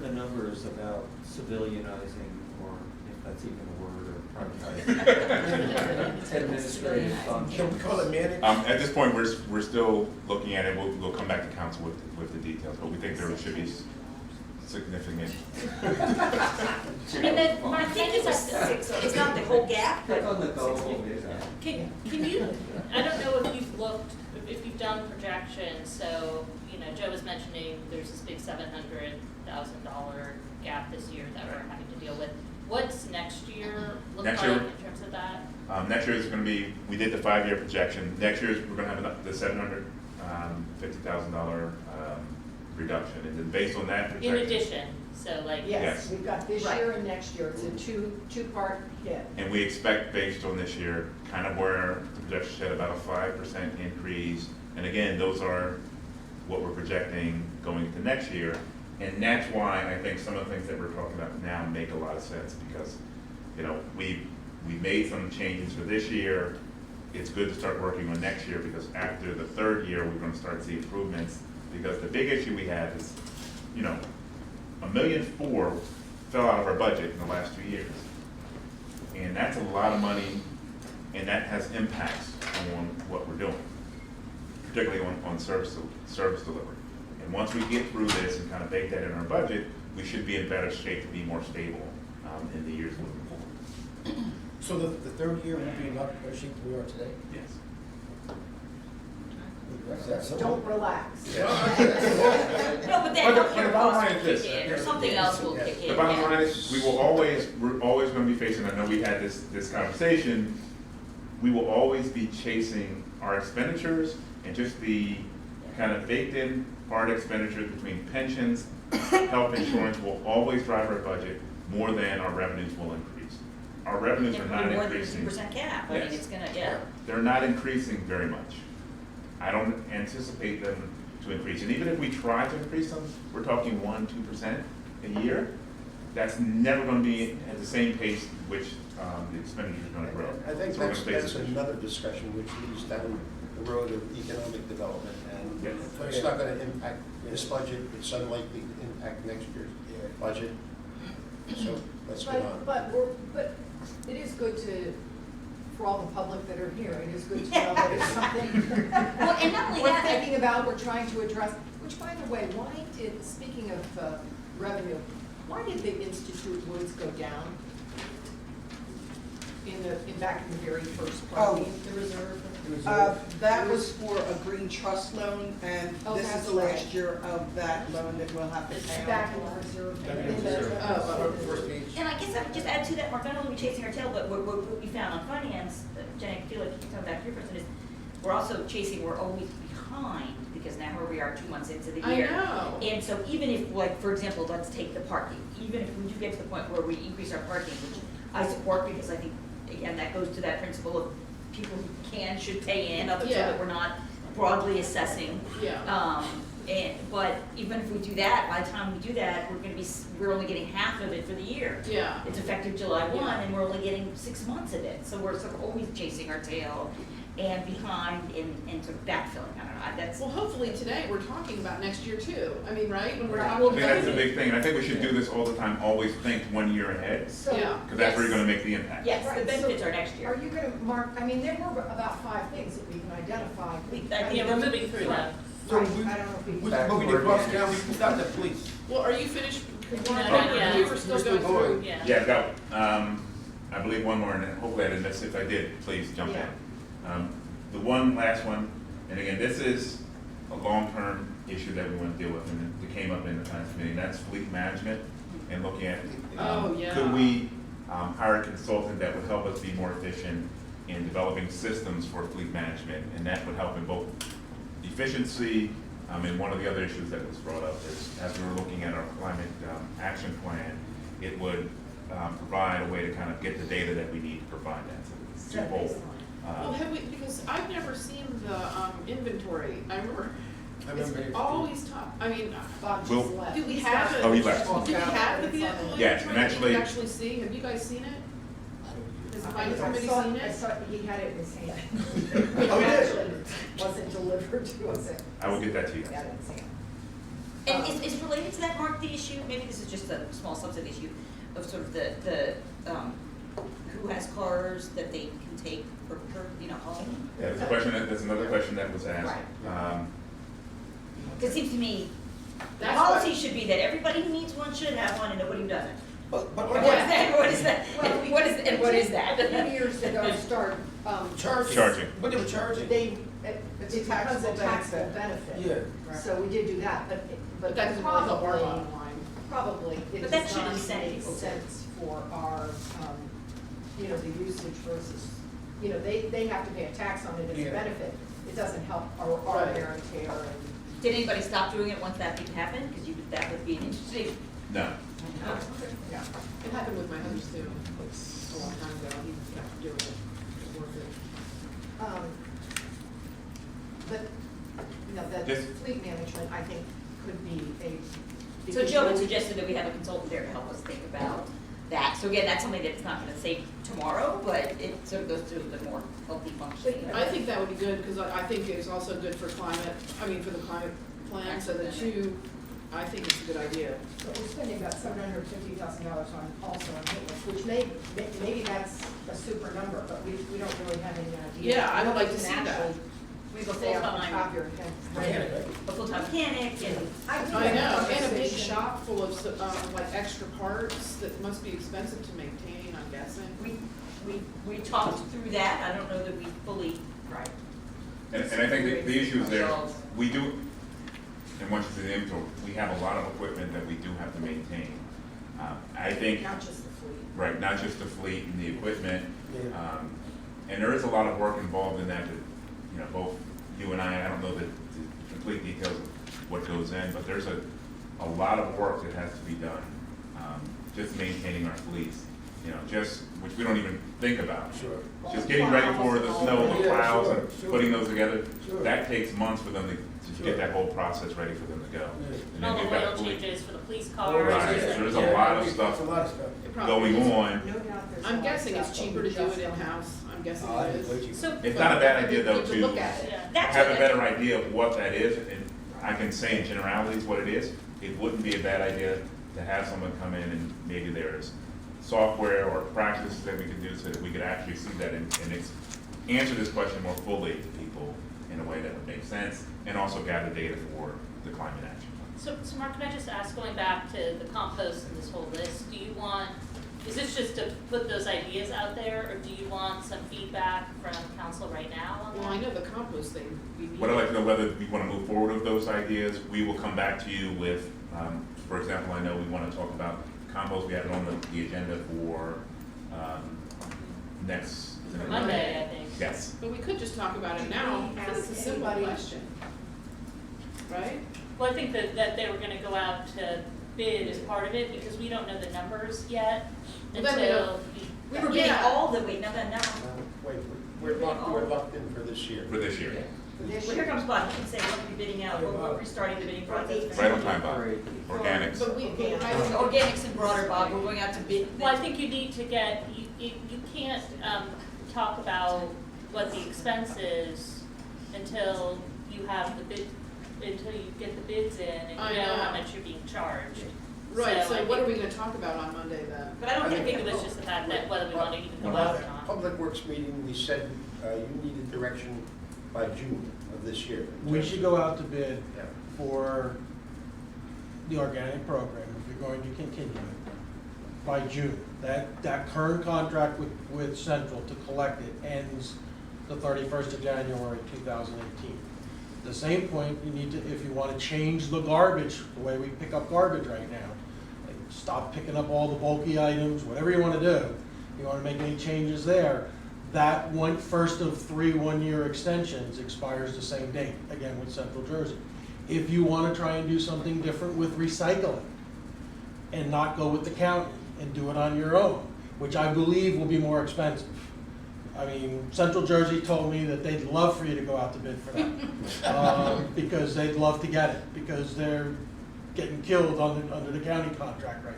The numbers about civilianizing, or if that's even a word, or privatizing administrative functions. Can we call it managed? At this point, we're still looking at it. We'll come back to council with the details, but we think there should be significant. I mean, my thing is, it's not the whole gap, but. Click on the goal, Can you, I don't know if you've looked, if you've done projections, so, you know, Joe was mentioning there's this big $700,000 gap this year that we're having to deal with. What's next year look Next like year- in terms of that? Next year is going to be, we did the 5-year projection. Next year, we're going to have the $750,000 reduction. And then based on that projection. In addition, so like. Yes. Yes, we've got this Right. year and next year, it's a two-part hit. And we expect, based on this year, kind of where the projection said about a 5% increase. And again, those are what we're projecting going into next year. And that's why I think some of the things that we're talking about now make a lot of sense, because, you know, we made some changes for this year. It's good to start working on next year, because after the 3rd year, we're going to start to see improvements. Because the big issue we have is, you know, $1.4 million fell out of our budget in the last 2 years. And that's a lot of money, and that has impacts on what we're doing, particularly on service delivery. And once we get through this and kind of bake that in our budget, we should be in better shape to be more stable in the years moving forward. So the 3rd year will be a lot better shape than we are today? Yes. Don't relax. No, but that But the healthcare bottom line cost is will this. kick in, or something else will kick in. The bottom line is, we're always going to be facing, I know we had this conversation, we will always be chasing our expenditures, and just the kind of baked in hard expenditures between pensions, health insurance will always drive our budget more than our revenues will increase. Our revenues are not More than increasing. 2% cap, I mean, Yes. it's gonna, yeah. They're not increasing very much. I don't anticipate them to increase. And even if we try to increase them, we're talking 1-2% a year. That's never going to be at the same pace which the expenditure is going to grow. I think So we're gonna face that's this issue. another discussion which leads down the road of economic development, and Yes. it's not gonna impact this budget, it's unlikely to impact next year's budget. So let's get on. But it is good to, for all the public that are here, it is good to know that it's something Well, and not only we're that, thinking about, we're trying to address, which, by the way, speaking of revenue, why did the Institute Woods go down back in the very first part? Oh. The reserve? That was for a green trust loan, and Oh, this is that's the last right. year of that loan that we'll have to It's pay back off. in the reserve. Back in the reserve. Oh, First page. and I guess I would just add to that, Mark, not only are we chasing our tail, but what we found on finance, Jenny, I feel like you can come back to your person, is we're also chasing, we're always behind, because now here we are 2 months into the year. I know. And so even if, like, for example, let's take the parking, even if we do get to the point where we increase our parking, which I support, because I think, again, that goes to that principle of people who can, should pay in, so Yeah. that we're not broadly assessing. Yeah. But even if we do that, by the time we do that, we're only getting half of it for the year. Yeah. It's effective July 1, Yeah. and we're only getting 6 months of it, so we're sort of always chasing our tail and behind and sort of backfilling, I don't know, that's. Well, hopefully today, we're talking about next year too. I mean, right, when we're Right. talking. I think that's a big thing, and I think we should do this all the time, always think 1 year ahead, So, Yeah. because that's where you're going to make the impact. Yes, the Right, benefits so are next year. Are you gonna, Mark, I mean, there were about 5 things that we can identify. Yeah, we're moving through them. So Right, we- I don't know if we. But we did cross down, we got that, please. Well, are you finished? Yeah. We were still going through, yeah. Yeah, I've got, I believe one more, and hopefully I didn't miss it. If I did, please jump in. The last one, and again, this is a long-term issue that we want to deal with, and it came up in the finance committee, and that's fleet management, and looking at, Oh, yeah. could we hire a consultant that would help us be more efficient in developing systems for fleet management, and that would help in both efficiency, and one of the other issues that was brought up is, as we were looking at our climate action plan, it would provide a way to kind of get the data that we need to provide that. So it's Set twofold. baseline. Well, have we, because I've never seen the inventory. I remember I remember it's it. always tough. I mean, Bob just Will- left. do we have it? Oh, he left. Do we have the vehicle Yes, inventory and that we actually- can actually see? Have you guys seen it? Has the I finance committee saw, seen I it? saw, he had it in his hand. Oh, he did? Actually, wasn't delivered to us. I will get that to you. Yeah, I didn't see it. And is related to that, Mark, the issue, maybe this is just a small subset issue of sort of the who has cars that they can take for, home? Yeah, there's a question, there's another question that was asked. Because it seems to me, the That's policy what- should be that everybody who needs one should have one and nobody who doesn't. But What is that, what is that, Well, we- what is, and what is that? A few years ago, start, Charging. But they were charging. they, It's it a becomes a taxable taxable benefit. benefit. Right. So we did do that, but But that doesn't really help our probably, bottom line. probably it But that does should not incent make people to- sense for our, the usage versus, they have to pay a tax on it as Yeah. a benefit. It doesn't help our Right. wear and tear and. Did anybody stop doing it once that did happen? Because that would be an interesting. No. Yeah, it happened with my husband too, a long time ago, he kept doing it, it was worth it. But, that Yes. fleet management, I think, could be a. So because Joe had we- suggested that we have a consultant there to help us think about that. So again, that's something that's not gonna save tomorrow, but it sort of goes to the more healthy functioning. I think that would be good, because I think it's also good for climate, for the climate plan, so the two, I think it's a good idea. But we're spending about $750,000 on, also on maintenance, which maybe that's a super number, but we don't really have any idea. Yeah, I would like to Nobody see can that. actually We have a say off the full-time, top of your head. Mechanic, right? a full-time mechanic and. I think know, that and a big conversation- shop full of like extra parts that must be expensive to maintain, I'm guessing. We talked through that. I don't know that we fully. Right. And I think the issue is there, Ourselves. we do, and once you see the inventory, we have a lot of equipment that we do have to maintain. I think, Not just the fleet. right, not just the fleet and the equipment, Yeah. and there is a lot of work involved in that, both you and I don't know the complete details of what goes in, but there's a lot of work that has to be done, just maintaining our fleets, which we don't even think about. Sure. Just getting ready for the snow, the Yeah, plows, sure, and sure. putting those together, Sure. that takes months for them to Sure. get that whole process ready for them to go. Yeah. And And then all they've the got oil fleet. changes for the police Oh, cars. Right, so there's a lot of stuff It's a lot of stuff. It probably going is. on. No doubt there's a I'm lot of guessing stuff, it's but cheaper we to do just it don't- in-house, I'm guessing I it think is. So It's not a bad idea though To look to at it. Yeah. that's have a what- better idea of what that is, and I can say in generalities what it is. It wouldn't be a bad idea to have someone come in and maybe there's software or practices that we could do so that we could actually see that and answer this question more fully to people in a way that would make sense, and also gather data for the climate action plan. So Mark, can I just ask, going back to the compost and this whole list, is this just to put those ideas out there, or do you want some feedback from council right now on that? Well, I know the compost thing, we need. What I'd like to know whether we want to move forward with those ideas. We will come back to you with, for example, I know we want to talk about compost. We have it on the agenda for next. is it For Monday, I think. Yes. But we could just talk about it now, I think it's a simple Anybody- question. Right? Well, I think that they were gonna go out to bid as part of it, because we don't know the numbers yet Well, then they until. don't- We were getting Yeah. all the, wait, no. Wait, we're locked in for this year. For this year. This Well, here comes Bob, he can say, we'll be bidding out, we're restarting the bidding process. Right on time, Bob. Organics. But Organics and broader, Bob, we're going out to bid. Well, I think you need to get, you can't, talk about what the expense is until you have the bid, until you get the bids in and I you know how know. much you're being charged. Right, I so what are think- we gonna talk about on Monday then? But I don't think it was just the fact that whether we want to even go out or not. Public Works meeting, we said you needed direction by June of this year. We should go out to bid Yeah. for the organic program, if you're going to continue it, by June. That current contract with Central to collect it ends the 31st of January 2018. At the same point, you need to, if you want to change the garbage, the way we pick up garbage right now, like stop picking up all the bulky items, whatever you want to do, you want to make any changes there, that first of 3 one-year extensions expires the same date, again with Central Jersey. If you want to try and do something different with recycling and not go with the county and do it on your own, which I believe will be more expensive. I mean, Central Jersey told me that they'd love for you to go out to bid for that. Because they'd love to get it, because they're getting killed under the county contract right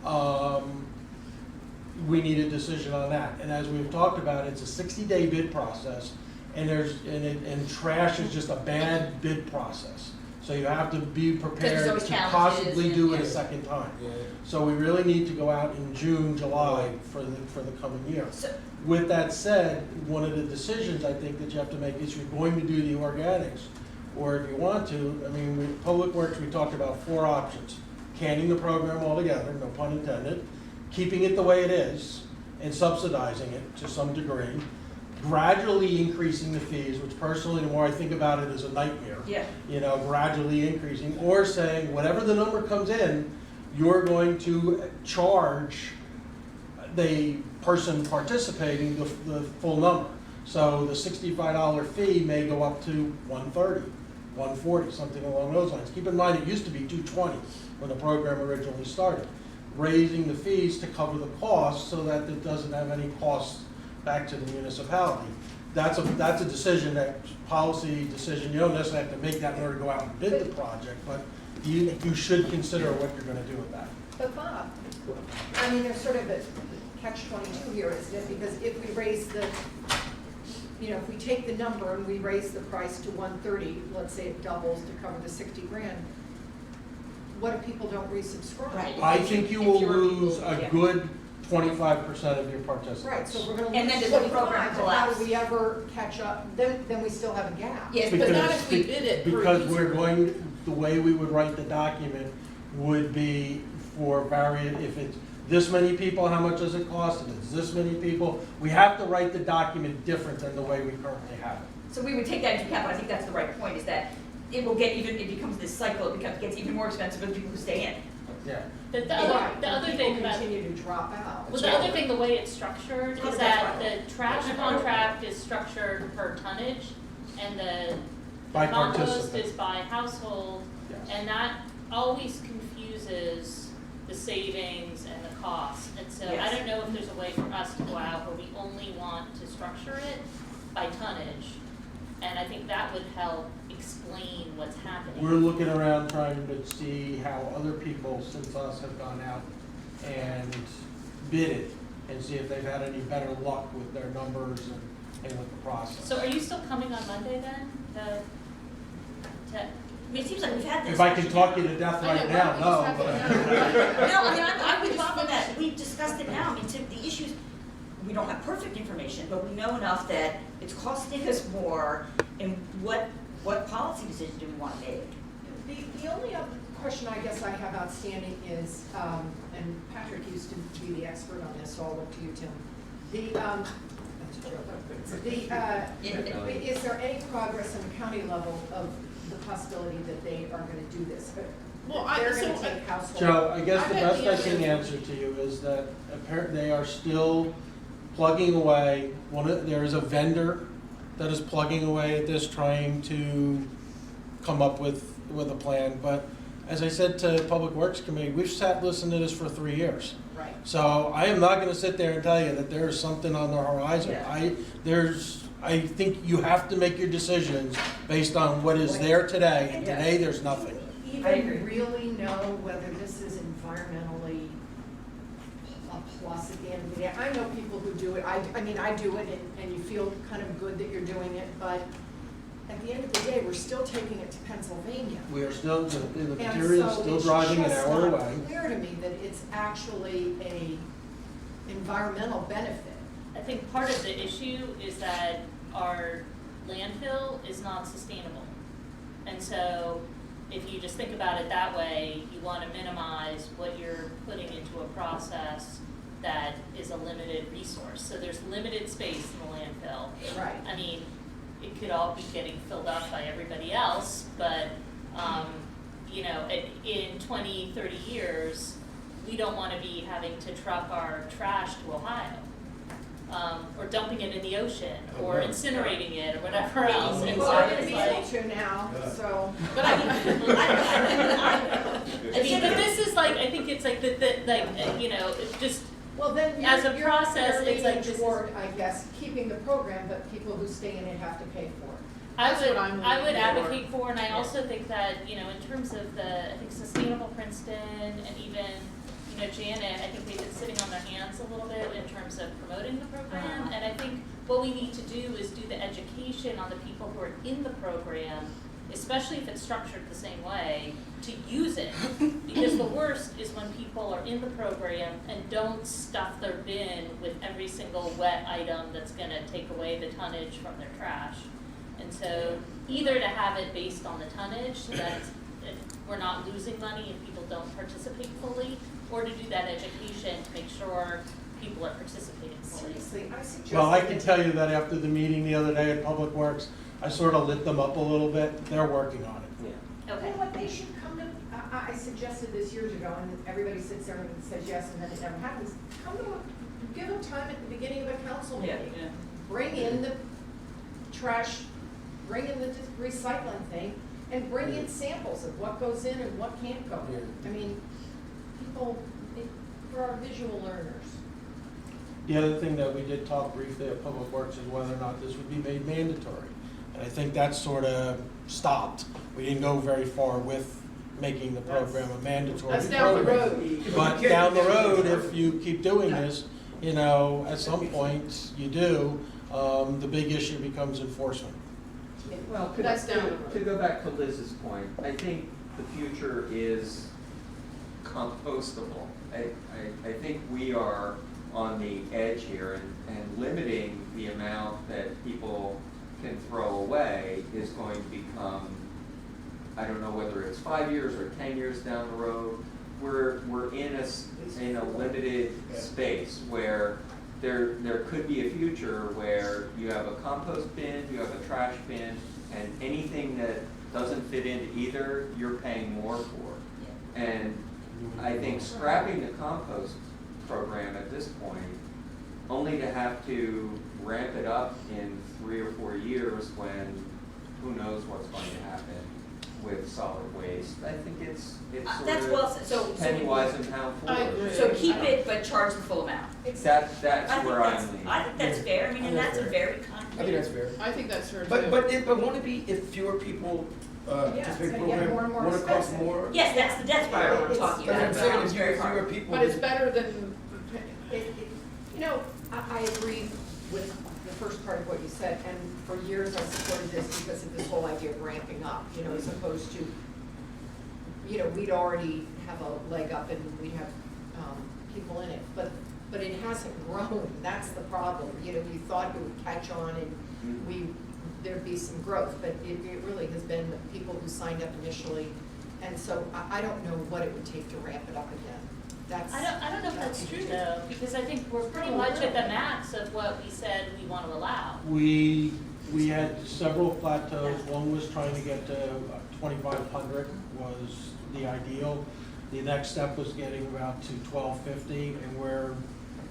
now. We need a decision on that, and as we've talked about, it's a 60-day bid process, and trash is just a bad bid process. So you have to be prepared always to challenges possibly and- do it yeah. a second time. Yeah. So we really need to go out in June, July for the coming year. So, With that said, one of the decisions I think that you have to make is you're going to do the organics, or if you want to, I mean, with Public Works, we talked about 4 options. Canning the program altogether, no pun intended, keeping it the way it is, and subsidizing it to some degree, gradually increasing the fees, which personally, the more I think about it, is a nightmare. yeah, You know, gradually increasing, or saying, whatever the number comes in, you're going to charge the person participating the full number. So the $65 fee may go up to $130, $140, something along those lines. Keep in mind, it used to be $220 when the program originally started. Raising the fees to cover the costs so that it doesn't have any costs back to the municipality. That's a decision, that policy decision, you don't necessarily have to make that in order to go out and bid the project, but you should consider what you're gonna do with that. But Bob, I mean, there's sort of a catch-22 here, isn't it? Because if we raise the, you know, if we take the number and we raise the price to 130, let's say it doubles to cover the 60 grand, what if people don't resubscribe? Right. I think you If will you're- lose a yeah. good 25% of your participants. Right, so we're gonna And then lose does the program 25, but how collapse? do we ever catch up? Then we still have a gap. yes, But but not if we bid it per Because user. we're going, the way we would write the document would be for if it's this many people, how much does it cost? If it's this many people, we have to write the document different than the way we currently have it. so we would take that into account, but I think that's the right point, is that it will get even, it becomes this cycle, gets even more expensive for the people who stay in. Yeah. The Right, the and other thing people about, continue to drop out. well, the other thing, the way it's structured Oh, is that's that right. the trash contract is structured per tonnage, and the By compost participant. is by household, Yes. and that always confuses the savings and the costs. And so I Yes. don't know if there's a way for us to go out where we only want to structure it by tonnage, and I think that would help explain what's happening. We're looking around trying to see how other people since us have gone out and bid it and see if they've had any better luck with their numbers and with the process. So are you still coming on Monday then? I mean, it seems like we've had this. If I can talk you to death I right know, now, why no, don't we but. just have it now? No, I mean, I'm with Bob on that, we've discussed it now, I mean, the issues, we don't have perfect information, but we know enough that it's costing us more, and what policy decision do we want to make? The only other question I guess I have outstanding is, and Patrick used to be the expert on this, so I'll look to you, Tim. That's a joke. Is there any progress on the county level of the possibility that they are gonna do this? Well, They're so gonna take household. Joe, I guess the I bet best the I can answer- answer to you is that apparently they are still plugging away. There is a vendor that is plugging away at this, trying to come up with a plan. But as I said to Public Works Committee, we've sat listening to this for 3 years. Right. So I am not gonna sit there and tell you that there is something on the horizon. Yeah. I think you have to make your decisions based on what is there today, and today there's nothing. I agree. Even really know whether this is environmentally a plus at the end of the day. I know people who do it, I mean, I do it, and you feel kind of good that you're doing it, but at the end of the day, we're still taking it to Pennsylvania. We are still, the And material is so still it's driving an just hour not away. clear to me that it's actually a environmental benefit. I think part of the issue is that our landfill is not sustainable. And so if you just think about it that way, you want to minimize what you're putting into a process that is a limited resource. So there's limited space in the landfill. Right. I mean, it could all be getting filled up by everybody else, but, you know, in 20, 30 years, we don't want to be having to truck our trash to Ohio. Or dumping it in the ocean, or incinerating it, or whatever else. And Well, so we're gonna it's be like, able to now, so. but I mean, but this is like, I think it's like you know, it's just, Well, then As a you're process, it's leaning like this is- toward, I guess, keeping the program, but people who stay in it have to pay for it. That's what I'm I would looking for. advocate for, and I also think that, you know, in terms of I think Sustainable Princeton, and even, you know, Janet, I think they've been sitting on their hands a little bit in terms of promoting the program, and I think what we need to do is do the education on the people who are in the program especially if it's structured the same way, to use it. Because the worst is when people are in the program and don't stuff their bin with every single wet item that's gonna take away the tonnage from their trash. And so either to have it based on the tonnage so that we're not losing money and people don't participate fully, or to do that education to make sure people are participating fully. Seriously, I suggest. Well, I can tell you that after the meeting the other day at Public Works, I sort of lit them up a little bit. They're working on it. Yeah. Okay. You know what, they should come to, I suggested this years ago, and everybody sits there and says yes, and then it never happens. Come to, give them time at the beginning of a council meeting. Bring in the trash, bring in the recycling thing, and bring in samples of what goes in and what can't go in. I mean, people, for our visual learners. The other thing that we did talk briefly at Public Works is whether or not this would be made mandatory. And I think that sort of stopped. We didn't go very far with making the program a mandatory That's down the program. road. But down the road, if you keep doing this, you know, at some point you do, the big issue becomes enforcement. Well, That's down the road. to go back to Liz's point, I think the future is compostable. I think we are on the edge here, and limiting the amount that people can throw away is going to become, I don't know whether it's 5 years or 10 years down the road. We're in a limited space where there could be a future where you have a compost bin, you have a trash bin, and anything that doesn't fit into either, you're paying more for. And I think scrapping the compost program at this point, only to have to ramp it up in 3 or 4 years when who knows what's going to happen with solid waste. I think it's That's sort well said. of penny wise and pound I foolish. agree. So keep it, but charge the full amount. That's I think where I'm leaning. I think that's fair, I mean, and that's a very concrete. I think that's fair. I think that's fair too. But won't it be if fewer people Yeah, participate it's in gonna the get program, more and more won't it cost expensive. more? Yes, that's why we're talking That's what about I'm it, saying, it's if very fewer hard. people. But it's better than, You know, I agree with the first part of what you said, and for years I supported this because of this whole idea of ramping up, you know, as opposed to, you know, we'd already have a leg up and we have people in it, but it hasn't grown, that's the problem. You know, you thought it would catch on and there'd be some growth, but it really has been the people who signed up initially, and so I don't know what it would take to ramp it up again. That's. I don't know if that's true though, because I think we're pretty much at the max of what we said we want to allow. We had several plateaus. One was trying to get to 2,500 was the ideal. The next step was getting about to 1,250, and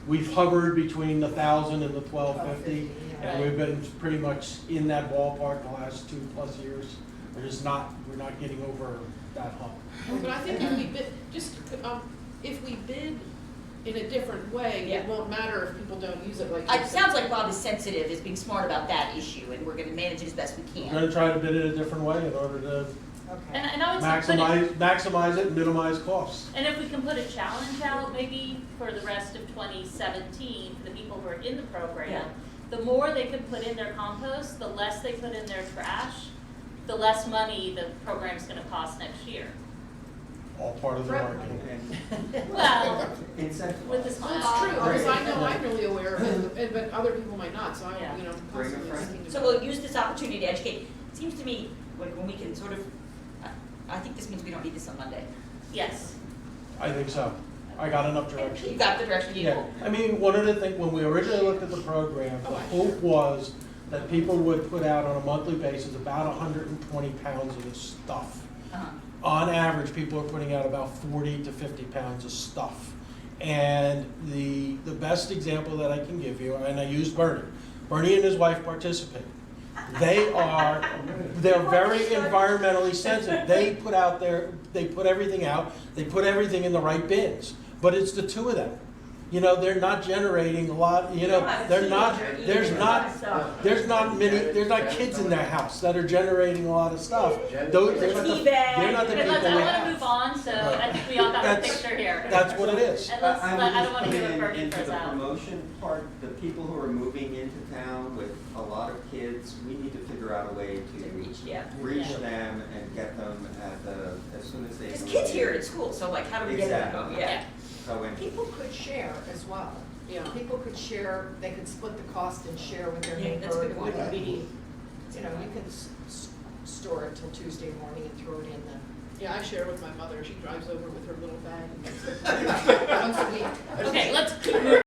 we've hovered between the 1,000 and the 1,250, and we've been pretty much in that ballpark the last 2+ years. We're not getting over that hump. but I think if we bid, if we bid in a different way, Yeah. it won't matter if people don't use it like you It said. sounds like Bob is sensitive, is being smart about that issue, and we're gonna manage it as best we We're can. gonna try to bid it a different way in order to Okay. And I would say put it, maximize it and minimize costs. and if we can put a challenge out maybe for the rest of 2017, for the people who are in the program, Yeah. the more they can put in their compost, the less they put in their trash, the less money the program's gonna cost next year. All part of the Right. marketing. Well, Incentive. with a smile. Well, it's true, because I know Right. I'm really aware of it, but other people might not, so Yeah. I'm, Bring a constantly friend. thinking So about we'll use this opportunity to educate. It seems to me, like, when we can sort of, I think this means we don't need this on Monday. Yes. I think so. I got enough You direction. got the direction you Yeah, need. I mean, one of the things, when we originally looked at the program, the hope was that people would put out on a monthly basis about 120 pounds of this stuff. Uh-huh. On average, people are putting out about 40 to 50 pounds of stuff. And the best example that I can give you, and I used Bernie. Bernie and his wife participate. They're very environmentally sensitive. They put everything out, they put everything in the right bins. But it's the two of them. You know, they're not generating a lot, you know, they're not, there's not kids in their house that are generating a lot of stuff. Those, they're not the Okay, people let's, we I wanna have. move on, so I think we all got the That's- picture here. That's what it is. And let's, I would I don't just wanna put give a in burden into for us the out. promotion part, the people who are moving into town with a lot of kids, we need to figure out a way To to reach, yeah. reach Yeah. them and get them at the, as soon as they move. Because kids here in. at school, so like, how do we get them? Exactly. Yeah. So in, People could share as well. Yeah. People could share, they could split the cost and share with their Yeah, neighbor. that's a good It point. wouldn't be, you know, you can store it till Tuesday morning and throw it in the. Yeah, I share with my mother, she drives over with her little bag and takes it once a week. Okay, let's keep moving.